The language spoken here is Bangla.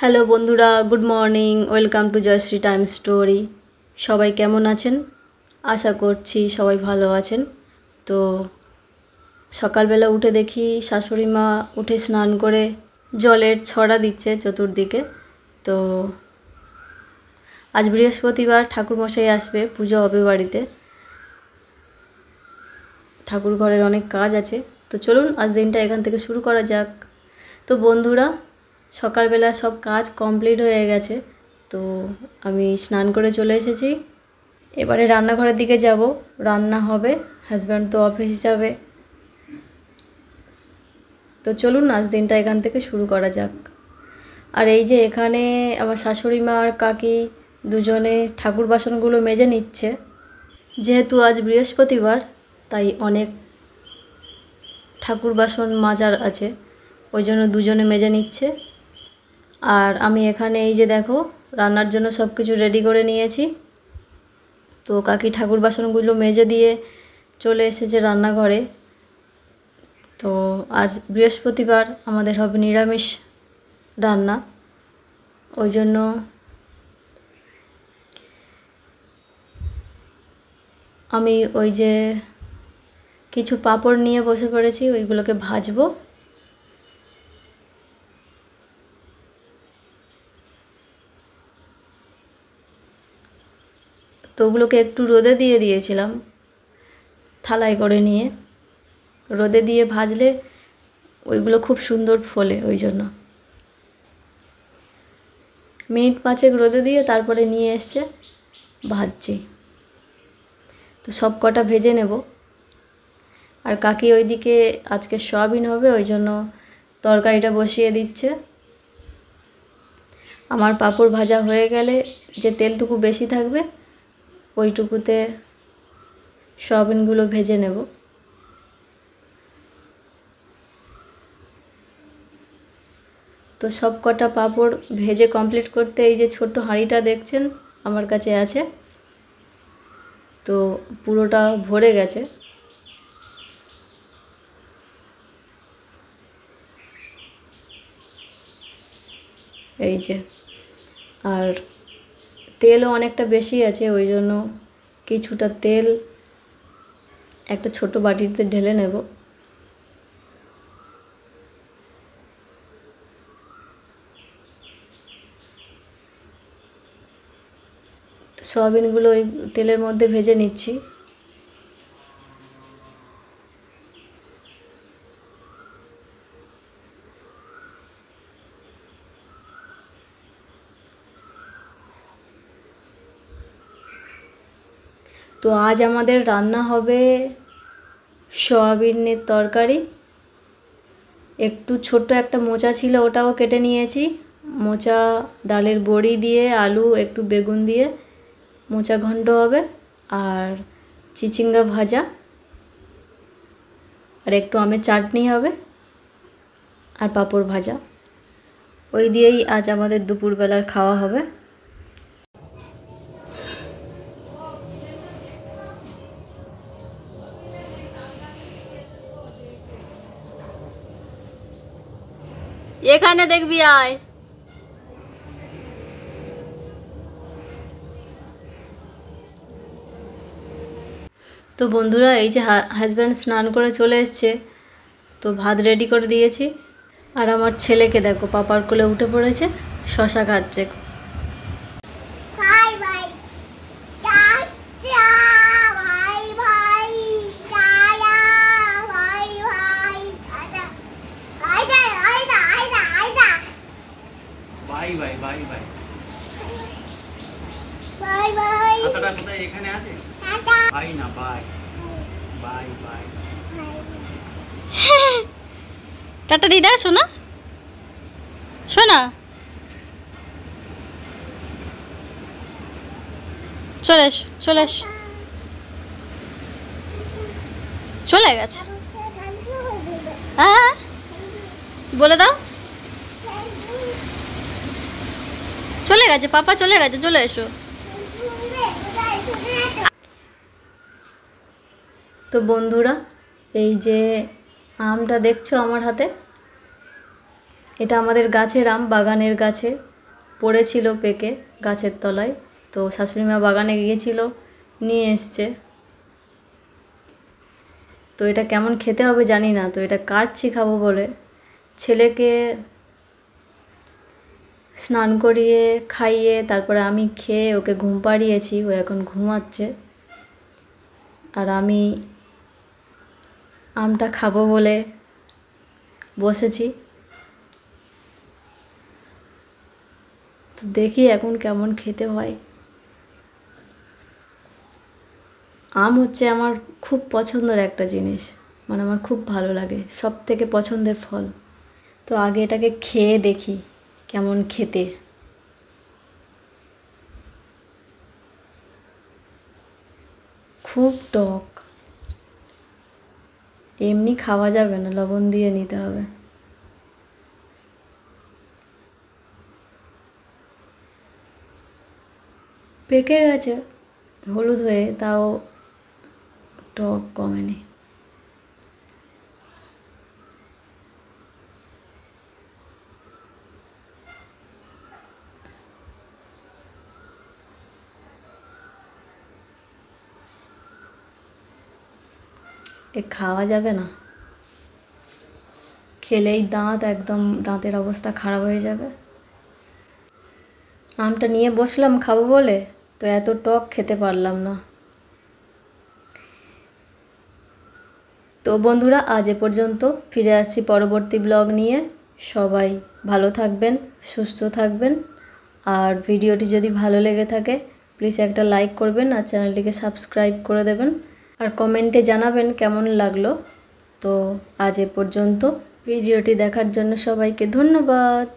হ্যালো বন্ধুরা, good morning. Welcome to Joyshree time story. সবাই কেমন আছেন? আশা করছি সবাই ভালো আছেন। তো সকালবেলা উঠে দেখি শাশুড়ি মা উঠে স্নান করে জলের ছড়া দিচ্ছে চতুর্দিকে। তো আজ বৃহস্পতিবার, ঠাকুরমশাই আসবে, পুজো হবে বাড়িতে, ঠাকুর ঘরের অনেক কাজ আছে। তো চলুন আজ দিনটা এখান থেকে শুরু করা যাক। তো বন্ধুরা, সকালবেলা সব কাজ কমপ্লিট হয়ে গেছে। তো আমি স্নান করে চলে এসেছি। এবারে রান্নাঘরের দিকে যাব, রান্না হবে, হাজব্যান্ড তো অফিস যাবে। তো চলুন আজ দিনটা এখান থেকে শুরু করা যাক। আর এই যে এখানে আমার শাশুড়ি মা আর কাকি দুজনে ঠাকুর বাসনগুলো মেজে নিচ্ছে। যেহেতু আজ বৃহস্পতিবার, তাই অনেক ঠাকুর বাসন মাজার আছে, ওই জন্য দুজনে মেজে নিচ্ছে। আর আমি এখানে এই যে দেখো রান্নার জন্য সব কিছু রেডি করে নিয়েছি। তো কাকি ঠাকুর বাসনগুলো মেজে দিয়ে চলে এসেছে রান্নাঘরে। তো আজ বৃহস্পতিবার, আমাদের হবে নিরামিষ রান্না, ওই জন্য আমি ওই যে কিছু পাঁপড় নিয়ে বসে পড়েছি, ওইগুলোকে ভাজবো। তো ওগুলোকে একটু রোদে দিয়ে দিয়েছিলাম, থালায় করে নিয়ে রোদে দিয়ে ভাজলে ওইগুলো খুব সুন্দর ফোলে, ওই জন্য মিনিট 5 রোদে দিয়ে তারপরে নিয়ে এসছে, ভাজছি। তো সব কটা ভেজে নেব। আর কাকি ওইদিকে আজকে সয়াবিন হবে, ওই জন্য তরকারিটা বসিয়ে দিচ্ছে। আমার পাঁপড় ভাজা হয়ে গেলে যে তেলটুকু বেশি থাকবে ওইটুকুতে সয়াবিনগুলো ভেজে নেব। তো সব কটা পাঁপড় ভেজে কমপ্লিট করতে এই যে ছোট্ট হাঁড়িটা দেখছেন আমার কাছে আছে, তো পুরোটা ভরে গেছে। এই যে, আর তেলও অনেকটা বেশি আছে, ওই জন্য কিছুটা তেল একটা ছোট বাটিতে ঢেলে নেব। সয়াবিনগুলো ওই তেলের মধ্যে ভেজে নিচ্ছি। তো আজ আমাদের রান্না হবে সয়াবিনের তরকারি। একটু ছোট্ট একটা মোচা ছিল, ওটাও কেটে নিয়েছি। মোচা ডালের বড়ি দিয়ে, আলু একটু বেগুন দিয়ে মোচা ঘন্ট হবে, আর চিচিঙ্গা ভাজা, আর একটু আমের চাটনি হবে, আর পাঁপড় ভাজা। ওই দিয়েই আজ আমাদের দুপুরবেলার খাওয়া হবে। এখানে দেখবি, আয়। তো বন্ধুরা, এই যে হাজব্যান্ড স্নান করে চলে এসছে, তো ভাত রেডি করে দিয়েছি। আর আমার ছেলেকে দেখো পাপার কোলে উঠে পড়েছে, শশা খাচ্ছে। Bye bye bye bye bye bye. কথাটা কোথায় এখানে আছে? বাই না, বাই বাই বাই। টাটা দিদা, শোনা শোনা, চলে এস চলে এস, চলে গেছে। হ্যাঁ বলে দাও, চলে গেছে পাপা, চলে গেছে, চলে এসো। তো বন্ধুরা, এই যে আমটা দেখছো আমার হাতে, এটা আমাদের গাছের আম, বাগানের গাছে পড়েছিল পেকে গাছের তলায়, তো শাশুড়ি মা বাগানে গিয়েছিল, নিয়ে এসছে। তো এটা কেমন খেতে হবে জানি না, তো এটা কাটছি খাবো বলে। ছেলেকে স্নান করিয়ে খাইয়ে তারপরে আমি খেয়ে ওকে ঘুম পাড়িয়েছি, ও এখন ঘুমাচ্ছে। আর আমি আমটা খাবো বলে বসেছি। তো দেখি এখন কেমন খেতে হয়। আম হচ্ছে আমার খুব পছন্দের একটা জিনিস, মানে আমার খুব ভালো লাগে, সব থেকে পছন্দের ফল। তো আগে এটাকে খেয়ে দেখি কেমন খেতে। খুব টক, এমনি খাওয়া যাবে না, লবণ দিয়ে নিতে হবে। পেকে গেছে হলুদ হয়ে, তাও টক কমেনি। এ খাওয়া যাবে না, খেলেই একদম দাঁতের অবস্থা খারাপ হয়ে যাবে। আমটা নিয়ে বসলাম খাবো বলে, তো এত টক খেতে পারলাম না। তো বন্ধুরা, আজ এ পর্যন্ত। ফিরে আসছি পরবর্তী ব্লগ নিয়ে। সবাই ভালো থাকবেন, সুস্থ থাকবেন। আর ভিডিওটি যদি ভালো লেগে থাকে প্লিজ একটা লাইক করবেন আর চ্যানেলটিকে সাবস্ক্রাইব করে দেবেন। আর কমেন্টে জানাবেন কেমন লাগলো। তো আজ এ পর্যন্ত। ভিডিওটি দেখার জন্য সবাইকে ধন্যবাদ।